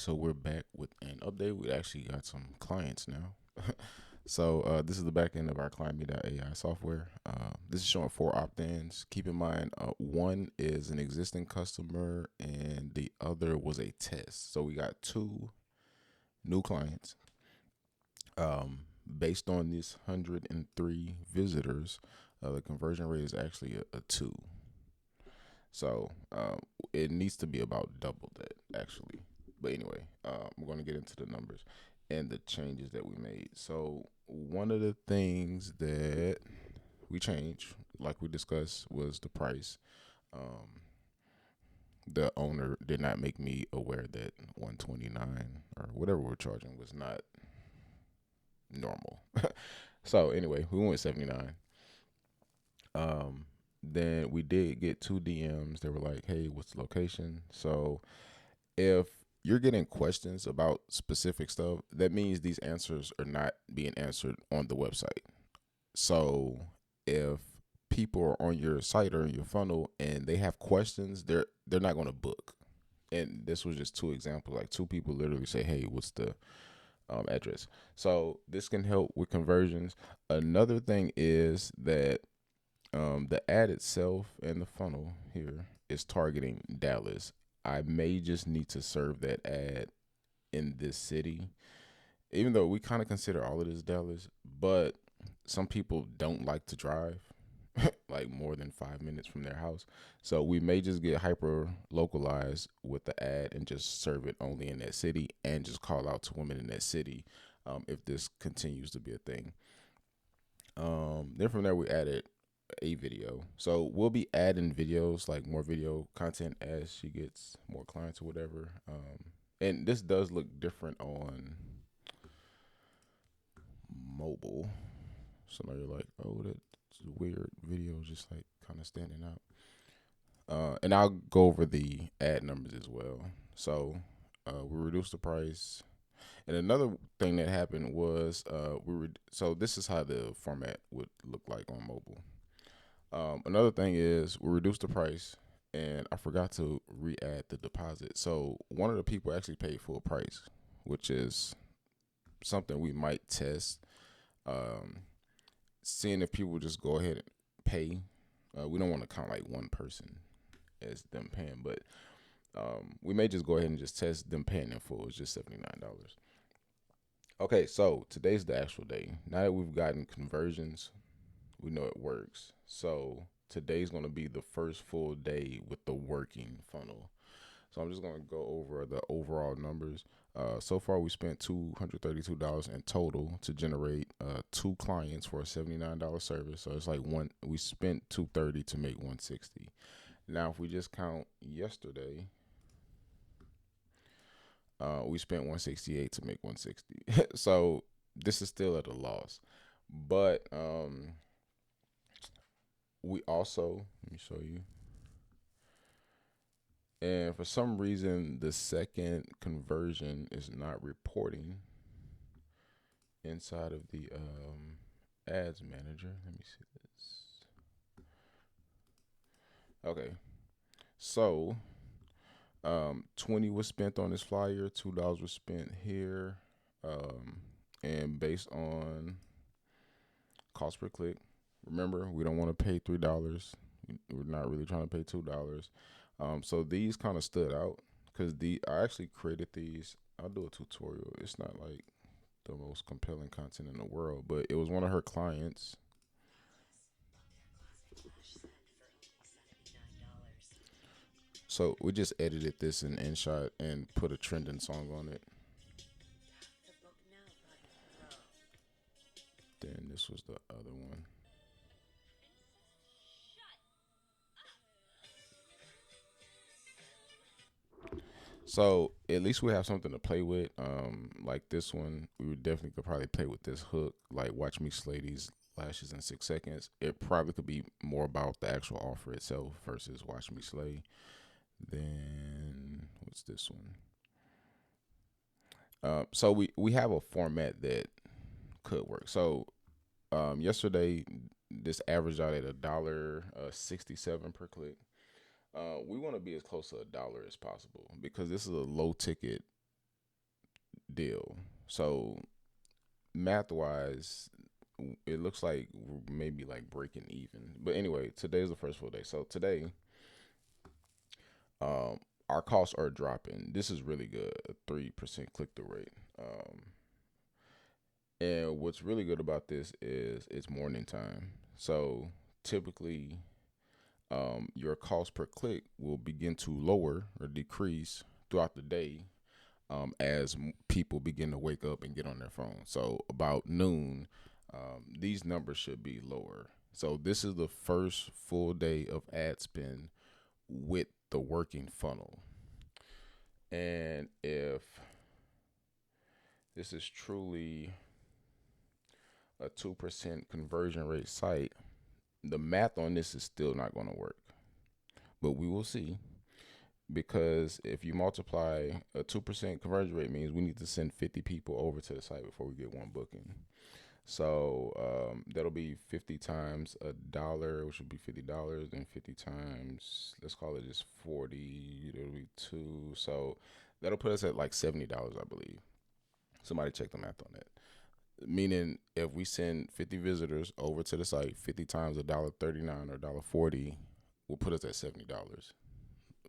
So we're back with an update. We actually got some clients now. This is the back end of our ClientMe.ai software. This is showing four opt-ins. Keep in mind, one is an existing customer and the other was a test. So we got two new clients. Based on this 103 visitors, the conversion rate is actually a two. So it needs to be about double that actually. But anyway, we're going to get into the numbers and the changes that we made. So one of the things that we changed, like we discussed, was the price. Um, the owner did not make me aware that 129 or whatever we're charging was not normal. So anyway, we went 79. Um, then we did get two DMs. They were like, "Hey, what's the location?" So if you're getting questions about specific stuff, that means these answers are not being answered on the website. So if people are on your site or in your funnel and they have questions, they're not going to book. And this was just two examples. Like two people literally say, "Hey, what's the address?" So this can help with conversions. Another thing is that the ad itself and the funnel here is targeting Dallas. I may just need to serve that ad in this city, even though we kind of consider all of this Dallas, but some people don't like to drive like more than 5 minutes from their house. So we may just get hyper localized with the ad and just serve it only in that city and just call out to women in that city if this continues to be a thing. Then from there, we added a video. So we'll be adding videos, like more video content as she gets more clients or whatever. And this does look different on mobile. So now you're like, oh, that's weird. Video just like kind of standing out. And I'll go over the ad numbers as well. So we reduced the price. And another thing that happened was so this is how the format would look like on mobile. Another thing is we reduced the price, and I forgot to re-add the deposit. So one of the people actually paid full price, which is something we might test. Um, Seeing if people just go ahead and pay. We don't want to count like one person as them paying, but we may just go ahead and just test them paying in full. It's just $79. Okay, so today's the actual day. Now that we've gotten conversions, we know it works. So today's going to be the first full day with the working funnel. So I'm just going to go over the overall numbers. So far, we spent $232 in total to generate two clients for a $79 service. So it's like we spent 230 to make 160. Now, if we just count yesterday, we spent 168 to make 160. So this is still at a loss. But we also, let me show you. And for some reason, the second conversion is not reporting inside of the ads manager. Let me see this. Okay, so 20 was spent on this flyer, $2 was spent here, um, and based on cost per click. Remember, we don't want to pay $3. We're not really trying to pay $2. So these kind of stood out because I actually created these. I'll do a tutorial. It's not like the most compelling content in the world, but it was one of her clients. So we just edited this in InShot and put a trending song on it. Then this was the other one. So at least we have something to play with. Like this one, we would definitely could probably play with this hook. Like watch me slay these lashes in 6 seconds. It probably could be more about the actual offer itself versus watch me slay. Then what's this one? So we have a format that could work. So yesterday this averaged out at $1.67 per click. We want to be as close to $1 as possible because this is a low ticket deal. So math wise, it looks like we're maybe like breaking even. But anyway, today's the first full day. So today, um, our costs are dropping. This is really good. A 3% click through rate. And what's really good about this is it's morning time. So typically, your cost per click will begin to lower or decrease throughout the day, as people begin to wake up and get on their phone. So about noon, these numbers should be lower. So this is the first full day of ad spend with the working funnel. And if this is truly a 2% conversion rate site, the math on this is still not going to work. But we will see, because if you multiply a 2% conversion rate means we need to send 50 people over to the site before we get one booking. So that'll be 50 times a dollar, which would be $50, and 50 times, let's call it just 40, it'll be two. So that'll put us at like $70, I believe. Somebody check the math on that. Meaning if we send 50 visitors over to the site, 50 times $1.39 or $1.40 will put us at $70.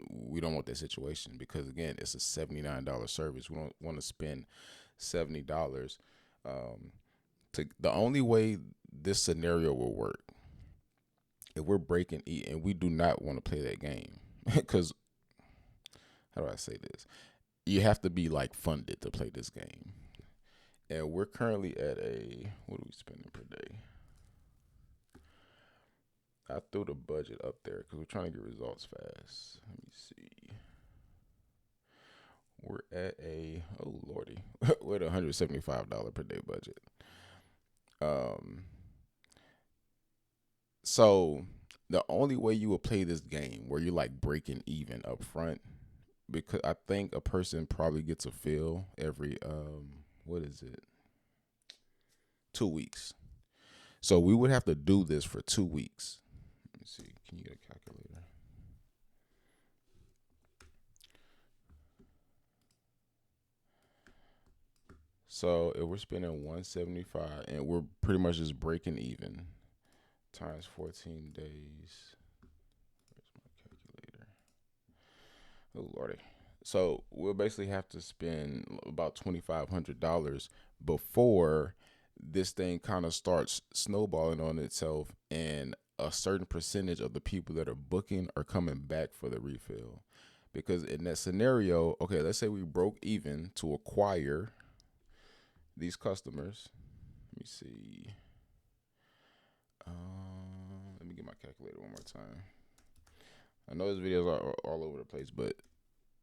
We don't want that situation, because again, it's a $79 service. We don't want to spend $70. The only way this scenario will work, if we're breaking and we do not want to play that game, because how do I say this? You have to be like funded to play this game, and we're currently at what are we spending per day? I threw the budget up there because we're trying to get results fast. Let me see. We're at oh lordy, we're at $175 per day budget. So the only way you will play this game where you're like breaking even up front, because I think a person probably gets a fill every what is it? 2 weeks. So we would have to do this for 2 weeks. Let me see. Can you get a calculator? So if we're spending 175 and we're pretty much just breaking even times 14 days. Where's my calculator? Oh lordy. So we'll basically have to spend about $2,500 before this thing kind of starts snowballing on itself, and a certain percentage of the people that are booking are coming back for the refill. Because in that scenario, okay, let's say we broke even to acquire these customers. Let me see. Let me get my calculator one more time. I know these videos are all over the place, but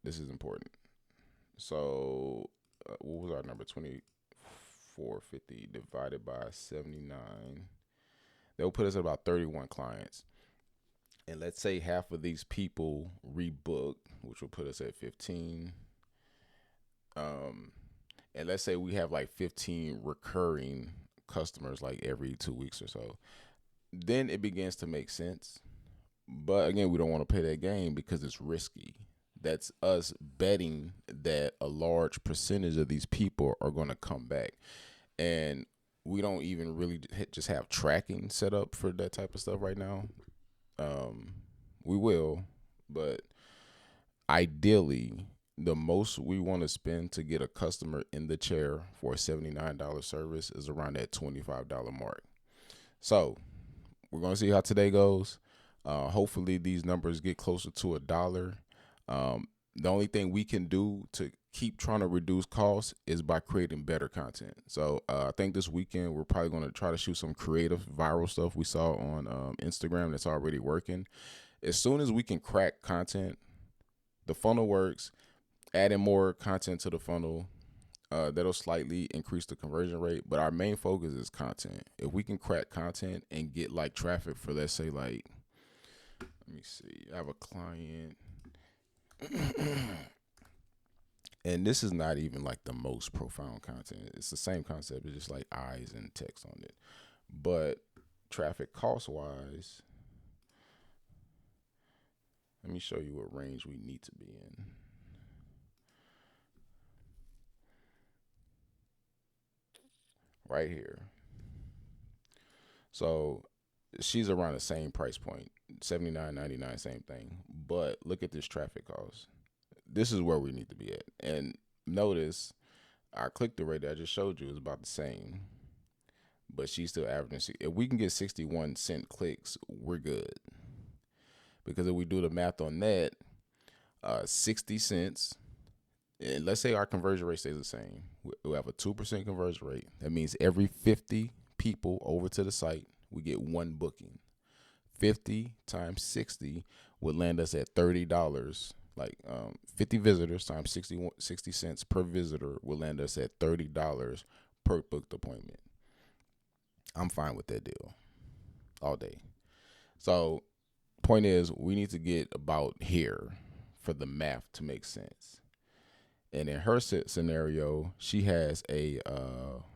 this is important. So, what was our number? 2450 divided by 79. That will put us at about 31 clients. And let's say half of these people rebook, which will put us at 15. And let's say we have like 15 recurring customers like every 2 weeks or so. Then it begins to make sense. But again, we don't want to play that game because it's risky. That's us betting that a large percentage of these people are going to come back. And we don't even really just have tracking set up for that type of stuff right now. We will, but ideally, the most we want to spend to get a customer in the chair for a $79 service is around that $25 mark. So we're going to see how today goes. Hopefully these numbers get closer to $1. The only thing we can do to keep trying to reduce costs is by creating better content. So I think this weekend we're probably going to try to shoot some creative viral stuff we saw on Instagram that's already working. As soon as we can crack content, the funnel works. Adding more content to the funnel, that'll slightly increase the conversion rate. But our main focus is content. If we can crack content and get like traffic for, let's say, like, let me see, I have a client. And this is not even like the most profound content. It's the same concept. It's just like eyes and text on it. But traffic cost wise, let me show you what range we need to be in. right here. So she's around the same price point, $79.99, same thing. But look at this traffic cost. This is where we need to be at. And notice our click through rate that I just showed you is about the same, but she's still averaging. If we can get 61-cent clicks, we're good. Because if we do the math on that, 60 cents, and let's say our conversion rate stays the same, we have a 2% conversion rate. That means every 50 people over to the site, we get one booking. 50 times 60 would land us at $30. Like 50 visitors times 60 cents per visitor will land us at $30 per booked appointment. I'm fine with that deal all day. So point is, we need to get about here for the math to make sense. And in her scenario, she has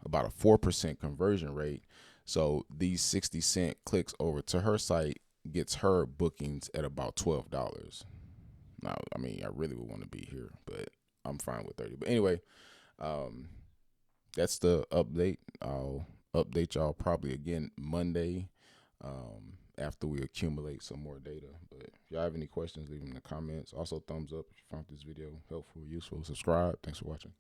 about a 4% conversion rate. So these 60-cent clicks over to her site gets her bookings at about $12. Now, I mean, I really would want to be here, but I'm fine with 30. But anyway, that's the update. I'll update y'all probably again Monday after we accumulate some more data. But if y'all have any questions, leave them in the comments. Also, thumbs up if you found this video helpful, useful. Subscribe. Thanks for watching.